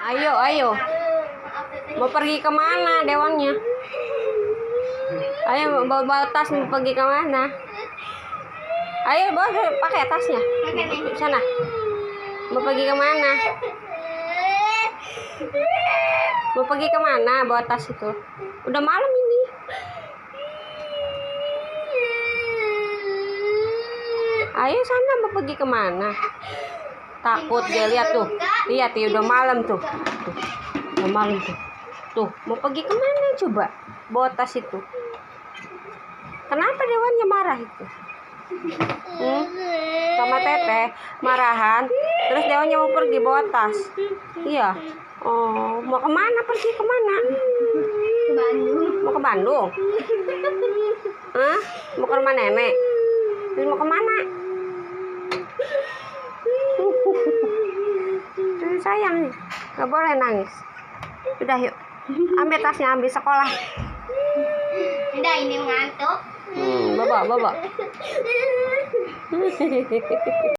Ayo, ayo. Mau pergi kemana Dewannya? Ayo bawa tas, mau pergi kemana? Ayo bawa pakai tasnya. Sana. Mau pergi kemana? Mau pergi kemana bawa tas itu? Udah malam ini. Ayo sana, mau pergi kemana? Takut dia, lihat tuh. Lihat ya, udah malam tuh. Udah malam tuh. Tuh, mau pergi kemana coba? Bawa tas itu. Kenapa Dewannya marah itu? Sama Teteh marahan. Terus Dewannya mau pergi bawa tas. Iya. Oh, mau kemana? Pergi kemana? Ke Bandung. Mau ke Bandung? Hah? Mau ke rumah nenek? Terus mau kemana? Tuh, sayang nih, nggak boleh nangis. Udah yuk, ambil tasnya, ambil sekolah. Udah, ini ngantuk. Bawa.